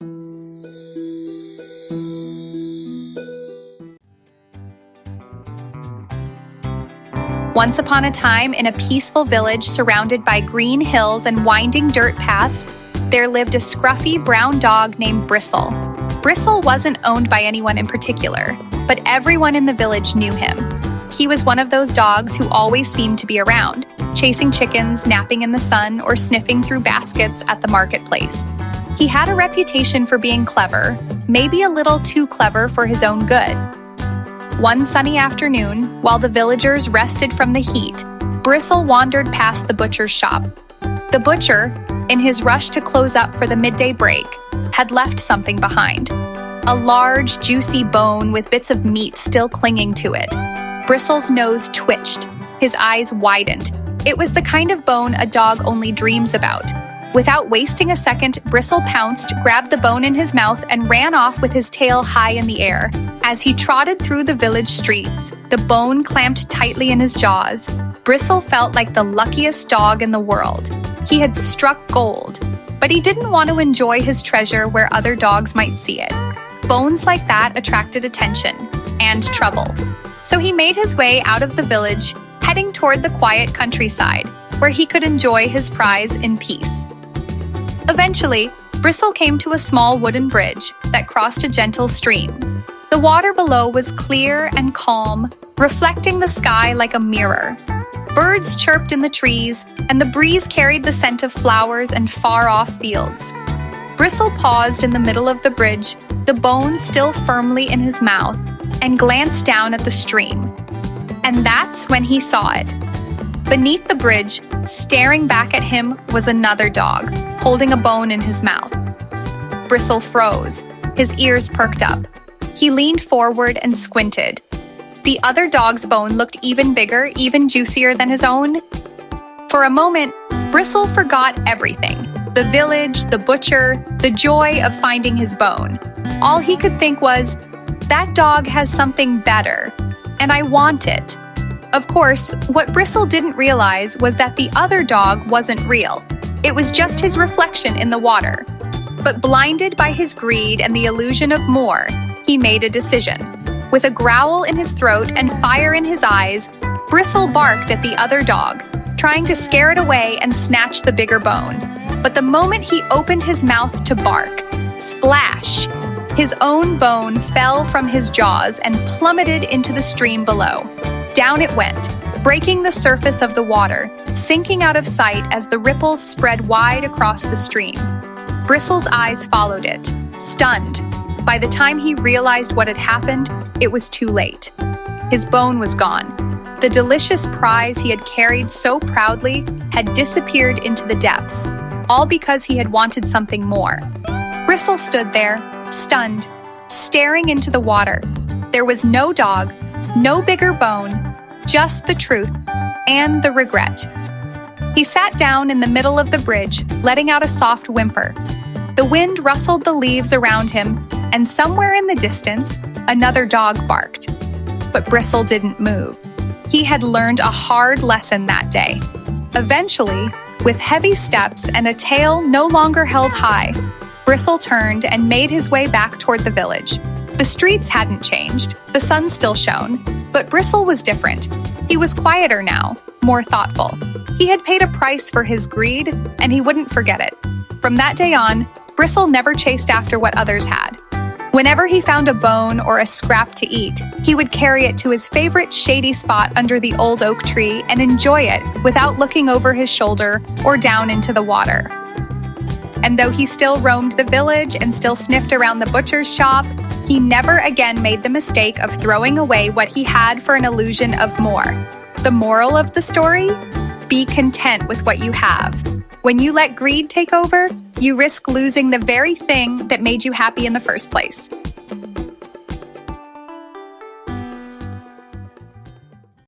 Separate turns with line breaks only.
Once upon a time, in a peaceful village surrounded by green hills and winding dirt paths, there lived a scruffy brown dog named Bristle. Bristle wasn't owned by anyone in particular, but everyone in the village knew him. He was one of those dogs who always seemed to be around, chasing chickens, napping in the sun, or sniffing through baskets at the marketplace. He had a reputation for being clever, maybe a little too clever for his own good. One sunny afternoon, while the villagers rested from the heat, Bristle wandered past the butcher's shop. The butcher, in his rush to close up for the midday break, had left something behind. A large, juicy bone with bits of meat still clinging to it. Bristle's nose twitched. His eyes widened. It was the kind of bone a dog only dreams about. Without wasting a second, Bristle pounced, grabbed the bone in his mouth, and ran off with his tail high in the air. As he trotted through the village streets, the bone clamped tightly in his jaws. Bristle felt like the luckiest dog in the world. He had struck gold, but he didn't want to enjoy his treasure where other dogs might see it. Bones like that attracted attention and trouble. So he made his way out of the village, heading toward the quiet countryside, where he could enjoy his prize in peace. Eventually, Bristle came to a small wooden bridge that crossed a gentle stream. The water below was clear and calm, reflecting the sky like a mirror. Birds chirped in the trees, and the breeze carried the scent of flowers and far-off fields. Bristle paused in the middle of the bridge, the bone still firmly in his mouth, and glanced down at the stream. And that's when he saw it. Beneath the bridge, staring back at him, was another dog, holding a bone in his mouth. Bristle froze. His ears perked up. He leaned forward and squinted. The other dog's bone looked even bigger, even juicier than his own. For a moment, Bristle forgot everything. The village, the butcher, the joy of finding his bone. All he could think was, that dog has something better, and I want it. Of course, what Bristle didn't realize was that the other dog wasn't real. It was just his reflection in the water. But blinded by his greed and the illusion of more, he made a decision. With a growl in his throat and fire in his eyes, Bristle barked at the other dog, trying to scare it away and snatch the bigger bone. But the moment he opened his mouth to bark, splash! His own bone fell from his jaws and plummeted into the stream below. Down it went, breaking the surface of the water, sinking out of sight as the ripples spread wide across the stream. Bristle's eyes followed it, stunned. By the time he realized what had happened, it was too late. His bone was gone. The delicious prize he had carried so proudly had disappeared into the depths, all because he had wanted something more. Bristle stood there, stunned, staring into the water. There was no dog, no bigger bone, just the truth and the regret. He sat down in the middle of the bridge, letting out a soft whimper. The wind rustled the leaves around him, and somewhere in the distance, another dog barked. But Bristle didn't move. He had learned a hard lesson that day. Eventually, with heavy steps and a tail no longer held high, Bristle turned and made his way back toward the village. The streets hadn't changed, the sun still shone, but Bristle was different. He was quieter now, more thoughtful. He had paid a price for his greed, and he wouldn't forget it. From that day on, Bristle never chased after what others had. Whenever he found a bone or a scrap to eat, he would carry it to his favorite shady spot under the old oak tree and enjoy it without looking over his shoulder or down into the water. And though he still roamed the village and still sniffed around the butcher's shop, he never again made the mistake of throwing away what he had for an illusion of more. The moral of the story? Be content with what you have. When you let greed take over, you risk losing the very thing that made you happy in the first place.